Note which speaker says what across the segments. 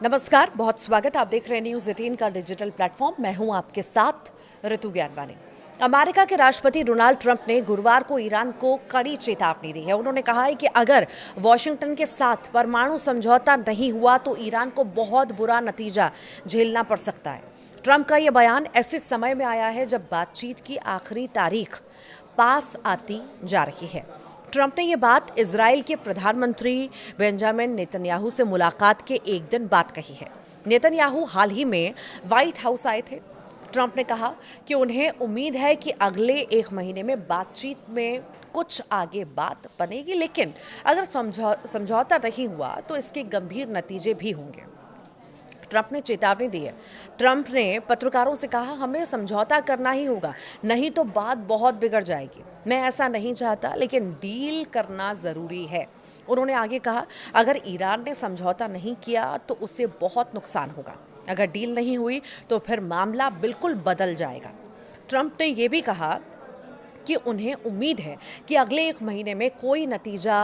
Speaker 1: नमस्कार, बहुत स्वागत। आप देख रहे हैं न्यूज़ 18 का डिजिटल प्लेटफॉर्म। मैं हूं आपके साथ ऋतु ज्ञानवानी। अमेरिका के राष्ट्रपति डोनाल्ड ट्रंप ने गुरुवार को ईरान को कड़ी चेतावनी दी है। उन्होंने कहा है कि अगर वॉशिंगटन के साथ परमाणु समझौता नहीं हुआ तो ईरान को बहुत बुरा नतीजा झेलना पड़ सकता है। ट्रंप का यह बयान ऐसे समय में आया है जब बातचीत की आखिरी तारीख पास आती जा रही है। ट्रंप ने ये बात इजराइल के प्रधानमंत्री बेंजामिन नेतन्याहू से मुलाकात के एक दिन बाद कही है। नेतन्याहू हाल ही में व्हाइट हाउस आए थे। ट्रंप ने कहा कि उन्हें उम्मीद है कि अगले एक महीने में बातचीत में कुछ आगे बात बनेगी, लेकिन अगर समझौता नहीं हुआ तो इसके गंभीर नतीजे भी होंगे। ट्रंप ने चेतावनी दी है। ट्रंप ने पत्रकारों से कहा, हमें समझौता करना ही होगा, नहीं तो बात बहुत बिगड़ जाएगी। मैं ऐसा नहीं चाहता, लेकिन डील करना ज़रूरी है। उन्होंने आगे कहा, अगर ईरान ने समझौता नहीं किया तो उससे बहुत नुकसान होगा। अगर डील नहीं हुई तो फिर मामला बिल्कुल बदल जाएगा। ट्रंप ने यह भी कहा कि उन्हें उम्मीद है कि अगले एक महीने में कोई नतीजा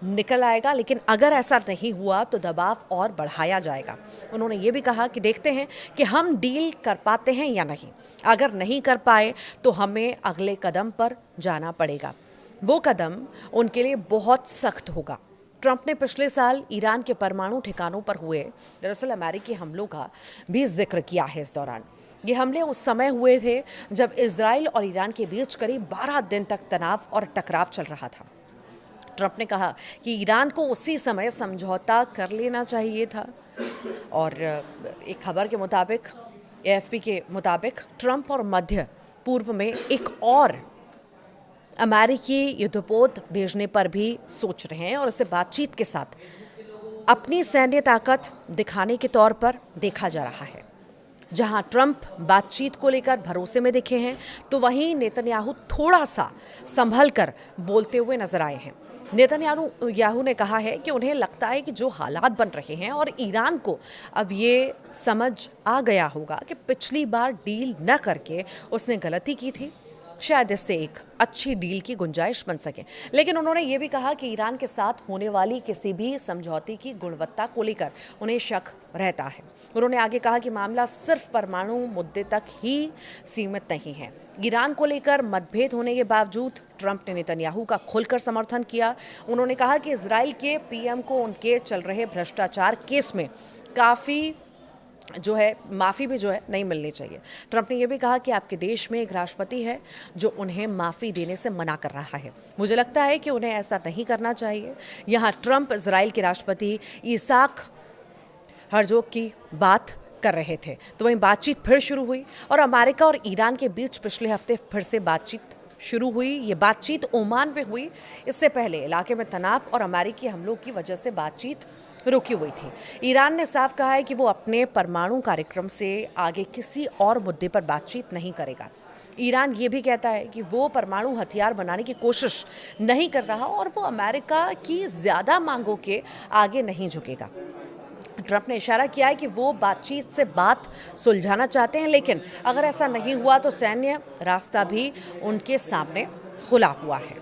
Speaker 1: निकल आएगा, लेकिन अगर ऐसा नहीं हुआ तो दबाव और बढ़ाया जाएगा। उन्होंने ये भी कहा कि देखते हैं कि हम डील कर पाते हैं या नहीं। अगर नहीं कर पाए तो हमें अगले कदम पर जाना पड़ेगा। वो कदम उनके लिए बहुत सख्त होगा। ट्रंप ने पिछले साल ईरान के परमाणु ठिकानों पर हुए दरअसल अमेरिकी हमलों का भी जिक्र किया है। इस दौरान ये हमले उस समय हुए थे जब इजराइल और ईरान के बीच करीब 12 दिन तक तनाव और टकराव चल रहा था। ट्रंप ने कहा कि ईरान को उसी समय समझौता कर लेना चाहिए था। और एक खबर के मुताबिक, एएफपी के मुताबिक, ट्रंप और मध्य पूर्व में एक और अमेरिकी युद्धपोत भेजने पर भी सोच रहे हैं और इसे बातचीत के साथ अपनी सैन्य ताकत दिखाने के तौर पर देखा जा रहा है। जहां ट्रंप बातचीत को लेकर भरोसे में दिखे हैं तो वहीं नेतन्याहू थोड़ा सा संभल कर बोलते हुए नजर आए हैं। नेतन्याहू ने कहा है कि उन्हें लगता है कि जो हालात बन रहे हैं और ईरान को अब ये समझ आ गया होगा कि पिछली बार डील न करके उसने गलती की थी, शायद इससे एक अच्छी डील की गुंजाइश बन सके। लेकिन उन्होंने ये भी कहा कि ईरान के साथ होने वाली किसी भी समझौते की गुणवत्ता को लेकर उन्हें शक रहता है। उन्होंने आगे कहा कि मामला सिर्फ परमाणु मुद्दे तक ही सीमित नहीं है। ईरान को लेकर मतभेद होने के बावजूद ट्रंप ने नेतन्याहू का खुलकर समर्थन किया। उन्होंने कहा कि इजराइल के पीएम को उनके चल रहे भ्रष्टाचार केस में काफ़ी माफ़ी भी नहीं मिलनी चाहिए। ट्रंप ने यह भी कहा कि आपके देश में एक राष्ट्रपति है जो उन्हें माफ़ी देने से मना कर रहा है। मुझे लगता है कि उन्हें ऐसा नहीं करना चाहिए। यहाँ ट्रंप इजराइल के राष्ट्रपति इसहाक हर्जोग की बात कर रहे थे तो वहीं बातचीत फिर शुरू हुई और अमेरिका और ईरान के बीच पिछले हफ्ते फिर से बातचीत शुरू हुई। ये बातचीत ओमान में हुई। इससे पहले इलाके में तनाव और अमेरिकी हमलों की वजह से बातचीत रुकी हुई थी। ईरान ने साफ कहा है कि वो अपने परमाणु कार्यक्रम से आगे किसी और मुद्दे पर बातचीत नहीं करेगा। ईरान ये भी कहता है कि वो परमाणु हथियार बनाने की कोशिश नहीं कर रहा और वो अमेरिका की ज़्यादा मांगों के आगे नहीं झुकेगा। ट्रंप ने इशारा किया है कि वो बातचीत से बात सुलझाना चाहते हैं, लेकिन अगर ऐसा नहीं हुआ तो सैन्य रास्ता भी उनके सामने खुला हुआ है।